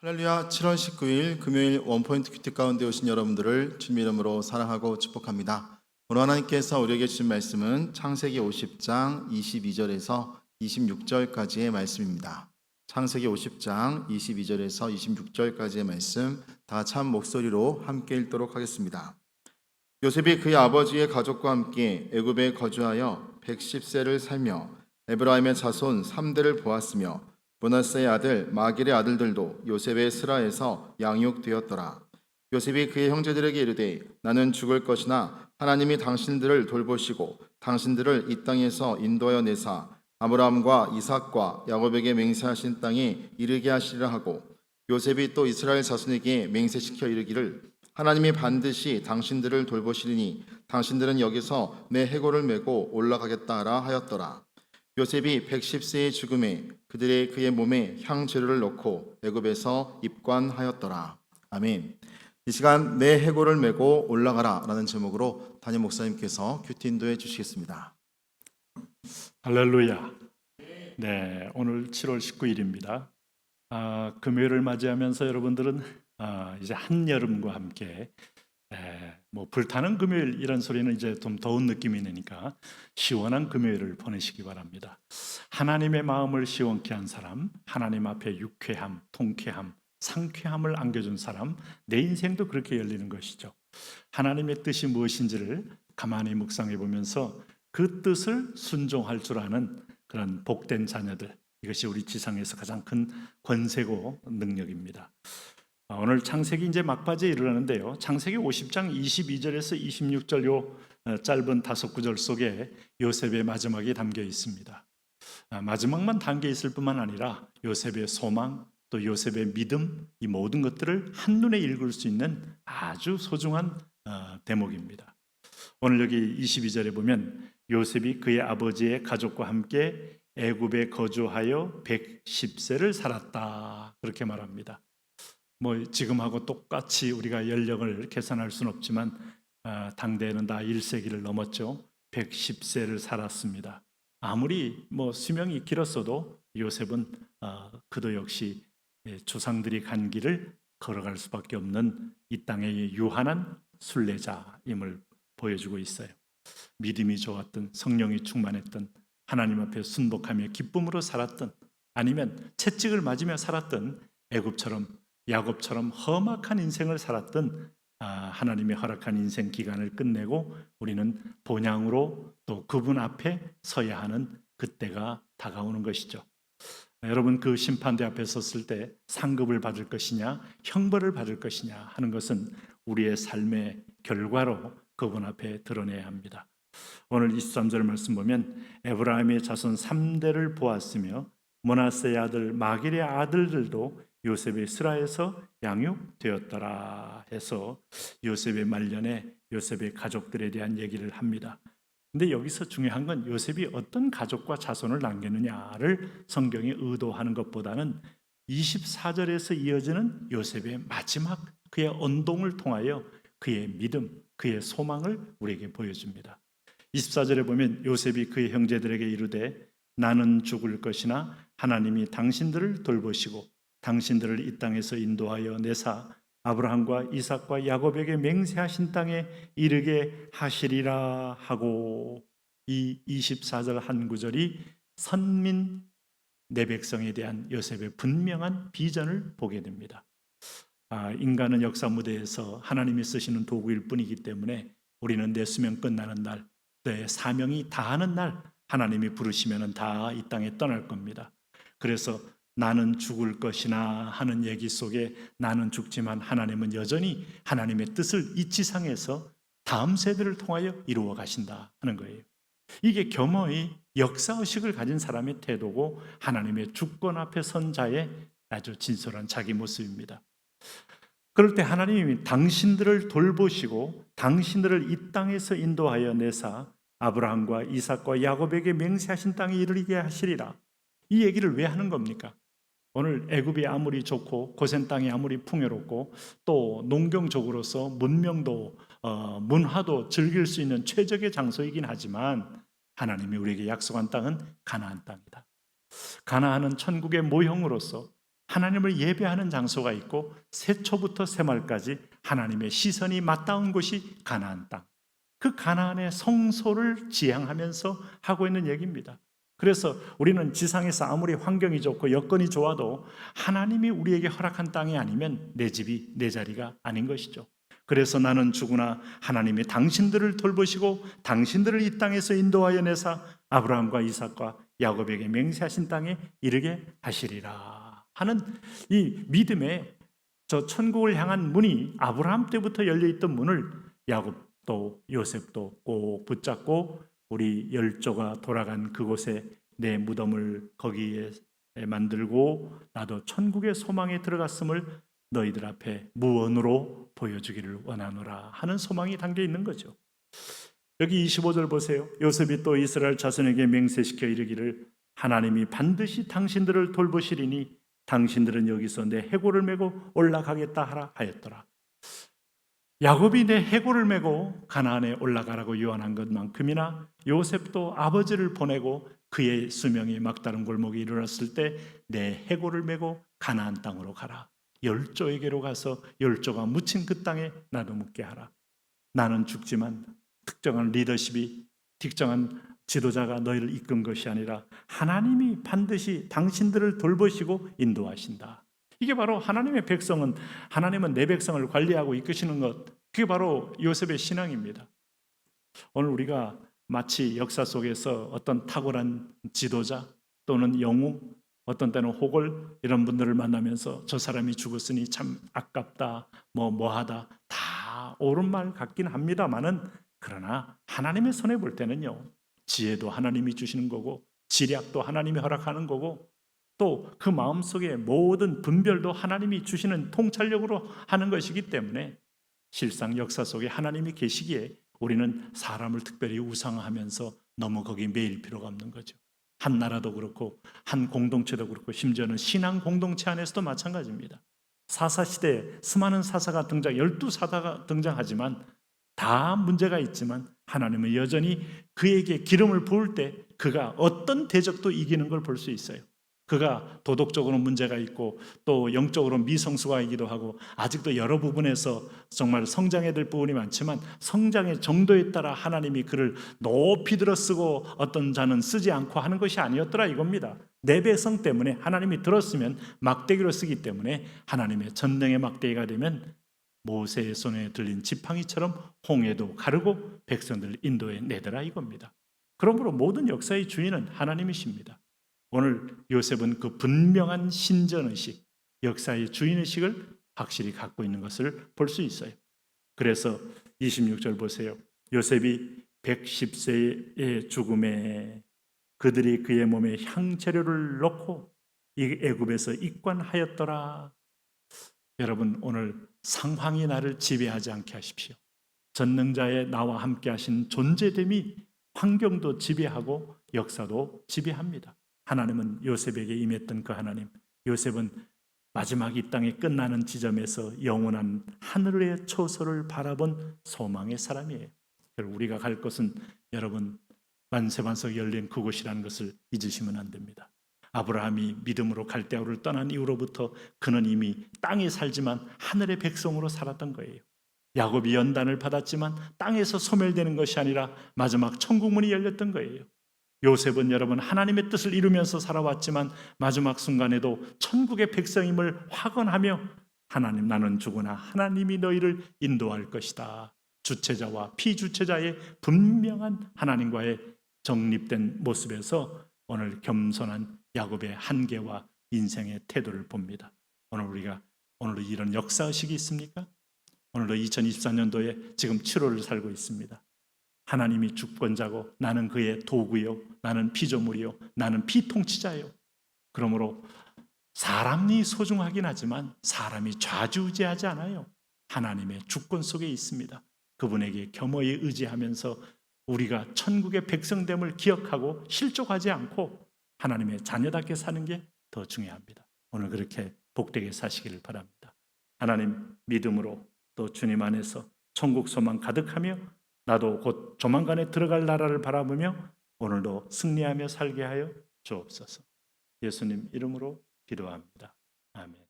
할렐루야. 7월 19일 금요일 원포인트 큐티 가운데 오신 여러분들을 주님 이름으로 사랑하고 축복합니다. 오늘 하나님께서 우리에게 주신 말씀은 창세기 50장 22절에서 26절까지의 말씀입니다. 창세기 50장 22절에서 26절까지의 말씀 다 같이 한 목소리로 함께 읽도록 하겠습니다. 요셉이 그의 아버지의 가족과 함께 애굽에 거주하여 110세를 살며 에브라임의 자손 3대를 보았으며 므낫세의 아들 마길의 아들들도 요셉의 스라에서 양육되었더라. 요셉이 그의 형제들에게 이르되 나는 죽을 것이나 하나님이 당신들을 돌보시고 당신들을 이 땅에서 인도하여 내사 아브라함과 이삭과 야곱에게 맹세하신 땅에 이르게 하시리라 하고, 요셉이 또 이스라엘 자손에게 맹세시켜 이르기를 하나님이 반드시 당신들을 돌보시리니 당신들은 여기서 내 해골을 메고 올라가겠다라 하였더라. 요셉이 110세의 죽음에 그의 몸에 향재료를 넣고 애굽에서 입관하였더라. 아멘. 이 시간 내 해골을 메고 올라가라 라는 제목으로 담임 목사님께서 큐티 인도해 주시겠습니다. 할렐루야. 네, 오늘 7월 19일입니다. 금요일을 맞이하면서 여러분들은 이제 한여름과 함께 불타는 금요일 이런 소리는 이제 좀 더운 느낌이 나니까 시원한 금요일을 보내시기 바랍니다. 하나님의 마음을 시원케 한 사람, 하나님 앞에 유쾌함, 통쾌함, 상쾌함을 안겨준 사람, 내 인생도 그렇게 열리는 것이죠. 하나님의 뜻이 무엇인지를 가만히 묵상해 보면서 그 뜻을 순종할 줄 아는 그런 복된 자녀들, 이것이 우리 지상에서 가장 큰 권세고 능력입니다. 오늘 창세기 이제 막바지에 이르렀는데요. 창세기 50장 22절에서 26절 요 짧은 5구절 속에 요셉의 마지막이 담겨 있습니다. 마지막만 담겨 있을 뿐만 아니라 요셉의 소망, 또 요셉의 믿음, 이 모든 것들을 한눈에 읽을 수 있는 아주 소중한 대목입니다. 오늘 여기 22절에 보면 요셉이 그의 아버지의 가족과 함께 애굽에 거주하여 110세를 살았다, 그렇게 말합니다. 지금하고 똑같이 우리가 연령을 계산할 수는 없지만 당대에는 다 1세기를 넘었죠. 110세를 살았습니다. 아무리 수명이 길었어도 요셉은 그도 역시 조상들이 간 길을 걸어갈 수밖에 없는 이 땅의 유한한 순례자임을 보여주고 있어요. 믿음이 좋았던, 성령이 충만했던, 하나님 앞에 순복하며 기쁨으로 살았던, 아니면 채찍을 맞으며 살았던, 애굽처럼 야곱처럼 험악한 인생을 살았던 하나님의 허락한 인생 기간을 끝내고 우리는 본향으로 또 그분 앞에 서야 하는 그때가 다가오는 것이죠. 여러분, 그 심판대 앞에 섰을 때 상급을 받을 것이냐 형벌을 받을 것이냐 하는 것은 우리의 삶의 결과로 그분 앞에 드러내야 합니다. 오늘 23절 말씀 보면 에브라임의 자손 3대를 보았으며 므낫세의 아들 마길의 아들들도 요셉의 스라에서 양육되었더라 해서 요셉의 말년에 요셉의 가족들에 대한 얘기를 합니다. 근데 여기서 중요한 건 요셉이 어떤 가족과 자손을 남겼느냐를 성경이 의도하는 것보다는 24절에서 이어지는 요셉의 마지막 그의 언동을 통하여 그의 믿음, 그의 소망을 우리에게 보여줍니다. 24절에 보면 요셉이 그의 형제들에게 이르되 나는 죽을 것이나 하나님이 당신들을 돌보시고 당신들을 이 땅에서 인도하여 내사 아브라함과 이삭과 야곱에게 맹세하신 땅에 이르게 하시리라 하고, 이 24절 한 구절이 선민 내 백성에 대한 요셉의 분명한 비전을 보게 됩니다. 인간은 역사 무대에서 하나님이 쓰시는 도구일 뿐이기 때문에 우리는 내 수명 끝나는 날, 내 사명이 다하는 날 하나님이 부르시면 다 이 땅에 떠날 겁니다. 그래서 나는 죽을 것이나 하는 얘기 속에 나는 죽지만 하나님은 여전히 하나님의 뜻을 이 지상에서 다음 세대를 통하여 이루어 가신다 하는 거예요. 이게 겸허히 역사의식을 가진 사람의 태도고 하나님의 주권 앞에 선 자의 아주 진솔한 자기 모습입니다. 그럴 때 하나님이 당신들을 돌보시고 당신들을 이 땅에서 인도하여 내사 아브라함과 이삭과 야곱에게 맹세하신 땅에 이르게 하시리라. 이 얘기를 왜 하는 겁니까? 오늘 애굽이 아무리 좋고 고센 땅이 아무리 풍요롭고 또 농경적으로서 문명도 문화도 즐길 수 있는 최적의 장소이긴 하지만 하나님이 우리에게 약속한 땅은 가나안 땅이다. 가나안은 천국의 모형으로서 하나님을 예배하는 장소가 있고 세초부터 새말까지 하나님의 시선이 맞닿은 곳이 가나안 땅. 그 가나안의 성소를 지향하면서 하고 있는 얘기입니다. 그래서 우리는 지상에서 아무리 환경이 좋고 여건이 좋아도 하나님이 우리에게 허락한 땅이 아니면 내 집이 내 자리가 아닌 것이죠. 그래서 나는 주구나 하나님이 당신들을 돌보시고 당신들을 이 땅에서 인도하여 내사 아브라함과 이삭과 야곱에게 맹세하신 땅에 이르게 하시리라 하는 이 믿음의 저 천국을 향한 문이 아브라함 때부터 열려있던 문을 야곱도 요셉도 꼭 붙잡고 우리 열조가 돌아간 그곳에 내 무덤을 거기에 만들고 나도 천국의 소망에 들어갔음을 너희들 앞에 무언으로 보여주기를 원하노라 하는 소망이 담겨 있는 거죠. 여기 25절 보세요. 요셉이 또 이스라엘 자손에게 맹세시켜 이르기를 하나님이 반드시 당신들을 돌보시리니 당신들은 여기서 내 해골을 메고 올라가겠다 하라 하였더라. 야곱이 내 해골을 메고 가나안에 올라가라고 유언한 것만큼이나 요셉도 아버지를 보내고 그의 수명이 막다른 골목에 이르렀을 때 내 해골을 메고 가나안 땅으로 가라. 열조에게로 가서 열조가 묻힌 그 땅에 나도 묻게 하라. 나는 죽지만 특정한 리더십이 특정한 지도자가 너희를 이끈 것이 아니라 하나님이 반드시 당신들을 돌보시고 인도하신다. 이게 바로 하나님의 백성은 하나님은 내 백성을 관리하고 이끄시는 것, 그게 바로 요셉의 신앙입니다. 오늘 우리가 마치 역사 속에서 어떤 탁월한 지도자 또는 영웅, 어떤 때는 호걸 이런 분들을 만나면서 저 사람이 죽었으니 참 아깝다, 뭐하다 다 옳은 말 같긴 합니다만은 그러나 하나님의 손에 볼 때는요, 지혜도 하나님이 주시는 거고 지략도 하나님이 허락하는 거고 또 그 마음속에 모든 분별도 하나님이 주시는 통찰력으로 하는 것이기 때문에 실상 역사 속에 하나님이 계시기에 우리는 사람을 특별히 우상화하면서 너무 거기에 매일 필요가 없는 거죠. 한 나라도 그렇고 한 공동체도 그렇고 심지어는 신앙 공동체 안에서도 마찬가지입니다. 사사시대에 수많은 사사가 12사사가 등장하지만 다 문제가 있지만 하나님은 여전히 그에게 기름을 부을 때 그가 어떤 대적도 이기는 걸 볼 수 있어요. 그가 도덕적으로 문제가 있고 또 영적으로 미성숙하기도 하고 아직도 여러 부분에서 정말 성장해야 될 부분이 많지만 성장의 정도에 따라 하나님이 그를 높이 들어 쓰고 어떤 자는 쓰지 않고 하는 것이 아니었더라 이겁니다. 내 백성 때문에 하나님이 들었으면 막대기로 쓰기 때문에 하나님의 전능의 막대기가 되면 모세의 손에 들린 지팡이처럼 홍해도 가르고 백성들 인도에 내더라 이겁니다. 그러므로 모든 역사의 주인은 하나님이십니다. 오늘 요셉은 그 분명한 신전의식, 역사의 주인의식을 확실히 갖고 있는 것을 볼 수 있어요. 그래서 26절 보세요. 요셉이 110세의 죽음에 그들이 그의 몸에 향재료를 넣고 이 애굽에서 입관하였더라. 여러분 오늘 상황이 나를 지배하지 않게 하십시오. 전능자의 나와 함께 하신 존재됨이 환경도 지배하고 역사도 지배합니다. 하나님은 요셉에게 임했던 그 하나님, 요셉은 마지막 이 땅이 끝나는 지점에서 영원한 하늘의 초소를 바라본 소망의 사람이에요. 우리가 갈 곳은 여러분 만세반석 열린 그곳이라는 것을 잊으시면 안 됩니다. 아브라함이 믿음으로 갈대아우를 떠난 이후로부터 그는 이미 땅에 살지만 하늘의 백성으로 살았던 거예요. 야곱이 연단을 받았지만 땅에서 소멸되는 것이 아니라 마지막 천국문이 열렸던 거예요. 요셉은 여러분 하나님의 뜻을 이루면서 살아왔지만 마지막 순간에도 천국의 백성임을 확언하며 하나님 나는 죽으나 하나님이 너희를 인도할 것이다. 주체자와 피주체자의 분명한 하나님과의 정립된 모습에서 오늘 겸손한 야곱의 한계와 인생의 태도를 봅니다. 오늘도 이런 역사의식이 있습니까? 오늘도 2024년도에 지금 7월을 살고 있습니다. 하나님이 주권자고 나는 그의 도구요, 나는 피조물이요, 나는 피통치자요. 그러므로 사람이 소중하긴 하지만 사람이 좌지우지하지 않아요. 하나님의 주권 속에 있습니다. 그분에게 겸허히 의지하면서 우리가 천국의 백성됨을 기억하고 실족하지 않고 하나님의 자녀답게 사는 게 더 중요합니다. 오늘 그렇게 복되게 사시기를 바랍니다. 하나님 믿음으로 또 주님 안에서 천국 소망 가득하며 나도 곧 조만간에 들어갈 나라를 바라보며 오늘도 승리하며 살게 하여 주옵소서. 예수님 이름으로 기도합니다. 아멘.